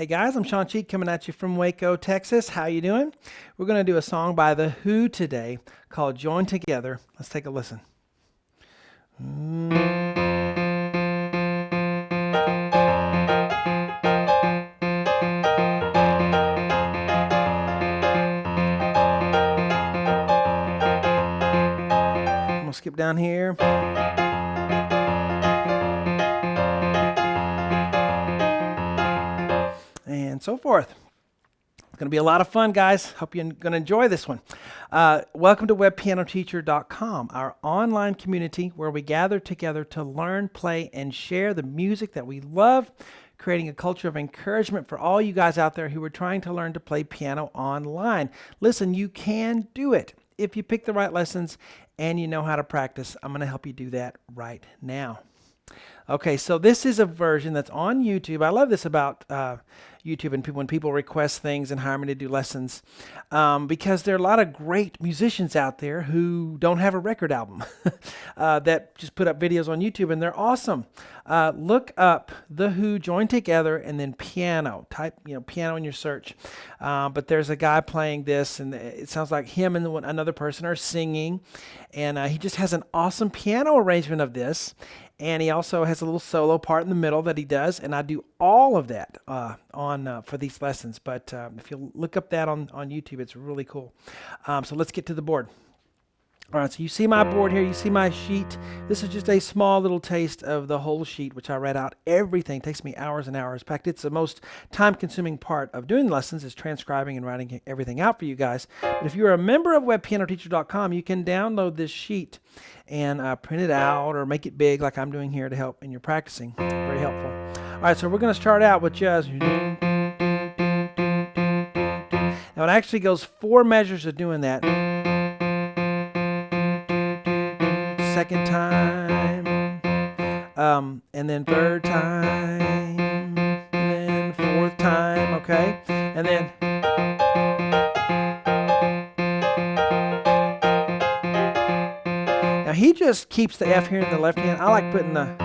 Hey guys, I'm Shawn coming at you from Waco, Texas. How you doing? We're going to do a song by The Who today called Join Together. Let's take a listen. I'm going to skip down here. And so forth. It's going to be a lot of fun, guys. Hope you're going to enjoy this one. Welcome to webpianoteacher.com, our online community where we gather together to learn, play, and share the music that we love, creating a culture of encouragement for all you guys out there who are trying to learn to play piano online. Listen, you can do it if you pick the right lessons and you know how to practice. I'm going to help you do that right now. Okay, so this is a version that's on YouTube. I love this about YouTube and when people request things and hire me to do lessons because there are a lot of great musicians out there who don't have a record album that just put up videos on YouTube, and they're awesome. Look up The Who, Join Together, and then piano. Type piano in your search. But there's a guy playing this, and it sounds like him and another person are singing, and he just has an awesome piano arrangement of this. And he also has a little solo part in the middle that he does, and I do all of that for these lessons. But if you look up that on YouTube, it's really cool. So let's get to the board. All right, so you see my board here, you see my sheet. This is just a small little taste of the whole sheet, which I write out everything. It takes me hours and hours. In fact, it's the most time-consuming part of doing lessons is transcribing and writing everything out for you guys. But if you're a member of webpianoteacher.com, you can download this sheet and print it out or make it big like I'm doing here to help in your practicing. Very helpful. All right, so we're going to start out with just... Now, it actually goes 4 measures of doing that. Second time, and then third time, and then fourth time, okay? And then... Now he just keeps the F here in the left hand. I like putting the...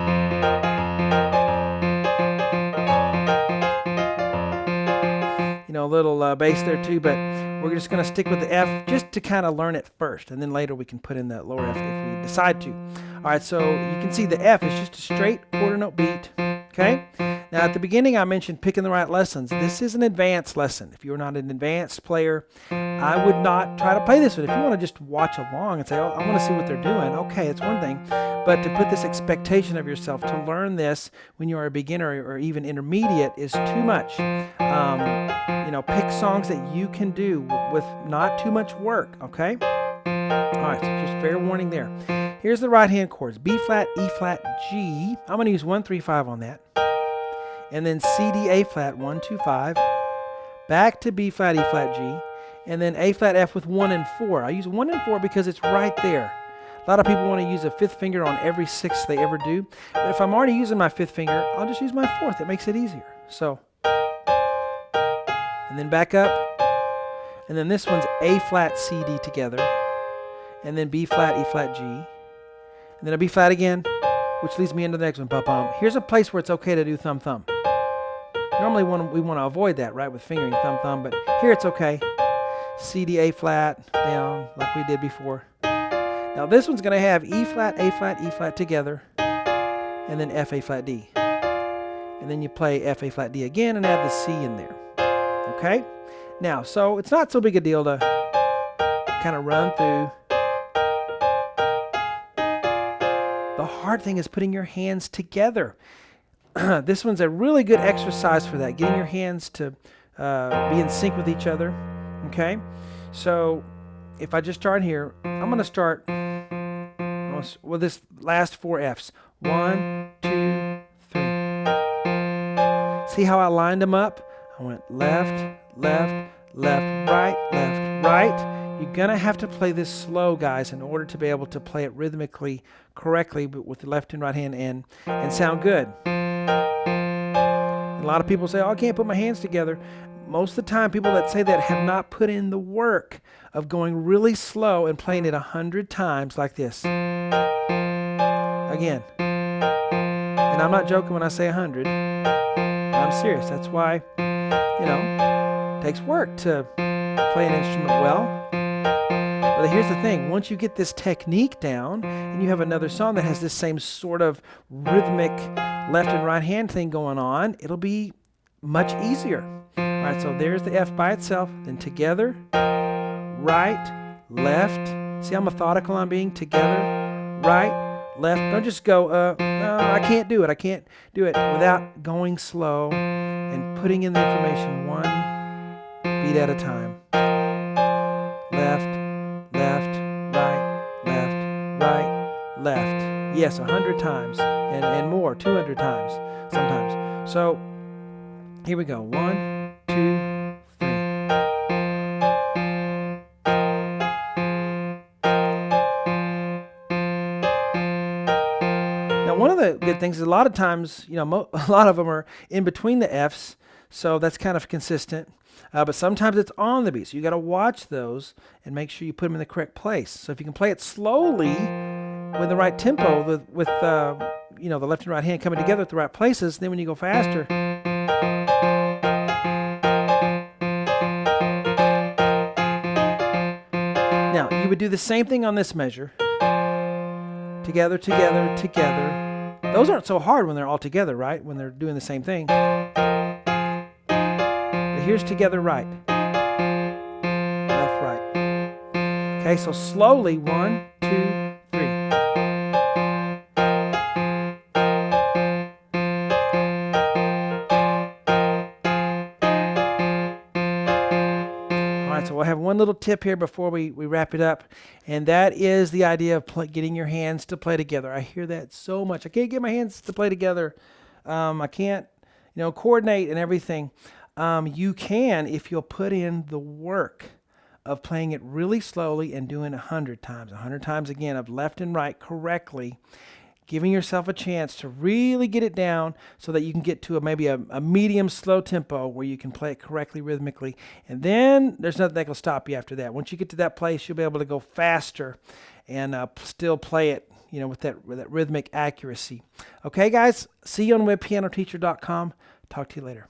little bass there too, but we're just going to stick with the F just to kind of learn it first, and then later we can put in that lower F if we decide to. All right, so you can see the F is just a straight quarter note beat, okay? Now at the beginning I mentioned picking the right lessons. This is an advanced lesson. If you're not an advanced player, I would not try to play this one. If you want to just watch along and say, oh, I want to see what they're doing, okay, it's one thing. But to put this expectation of yourself to learn this when you're a beginner or even intermediate is too much. Pick songs that you can do with not too much work, okay? All right, so just fair warning there. Here's the right hand chords, B flat, E flat, G. I'm going to use 1, 3, 5 on that. And then C, D, A flat, 1, 2, 5. Back to B flat, E flat, G. And then A flat, F with 1 and 4. I use 1 and 4 because it's right there. A lot of people want to use a 5th finger on every 6th they ever do. But if I'm already using my 5th finger, I'll just use my 4th. It makes it easier. So... and then back up, and then this one's A flat, C, D together, and then B flat, E flat, G, and then a B flat again, which leads me into the next one, bum. Here's a place where it's okay to do thumb, thumb. Normally we want to avoid that, right, with fingering thumb, thumb, but here it's okay. C, D, A flat, down, like we did before. Now this one's going to have E flat, E flat together, and then F, A flat, D. And then you play F, A flat, D again, and add the C in there. Okay, now, so it's not so big a deal to kind of run through. The hard thing is putting your hands together. This one's a really good exercise for that, getting your hands to be in sync with each other. Okay, so if I just start here, I'm going to start with this last 4 Fs. 1, 2, 3. See how I lined them up? I went left, left, left, right. You're going to have to play this slow, guys, in order to be able to play it rhythmically, correctly, but with the left and right hand and sound good. And a lot of people say, oh, I can't put my hands together. Most of the time, people that say that have not put in the work of going really slow and playing it 100 times like this. Again. And I'm not joking when I say 100. I'm serious. That's why takes work to play an instrument well. But here's the thing, once you get this technique down and you have another song that has this same sort of rhythmic left and right hand thing going on, it'll be much easier. All right, so there's the F by itself, then together, right, left. See how methodical I'm being? Together, right, left. Don't just go, no, I can't do it. I can't do it without going slow and putting in the information one beat at a time. Left, left, left. Yes, 100 times and more, 200 times sometimes. So here we go. 1, 2, 3. Now, one of the good things is a lot of times, a lot of them are in between the Fs, so that's kind of consistent. But sometimes it's on the beat, so you got to watch those and make sure you put them in the correct place. So if you can play it slowly with the right tempo, with the left and right hand coming together at the right places, then when you go faster. Now you would do the same thing on this measure. Together, together, together. Those aren't so hard when they're all together, right? When they're doing the same thing. Here's together right, left, right. Okay, so slowly, 1, 2, 3. All right, so we'll have one little tip here before we wrap it up, and that is the idea of getting your hands to play together. I hear that so much. I can't get my hands to play together. I can't, coordinate and everything. You can if you'll put in the work of playing it really slowly and doing 100 times again of left and right correctly, giving yourself a chance to really get it down so that you can get to maybe a medium slow tempo where you can play it correctly rhythmically, and then there's nothing that will stop you after that. Once you get to that place, you'll be able to go faster and still play it with that rhythmic accuracy. Okay guys, see you on webpianoteacher.com. Talk to you later.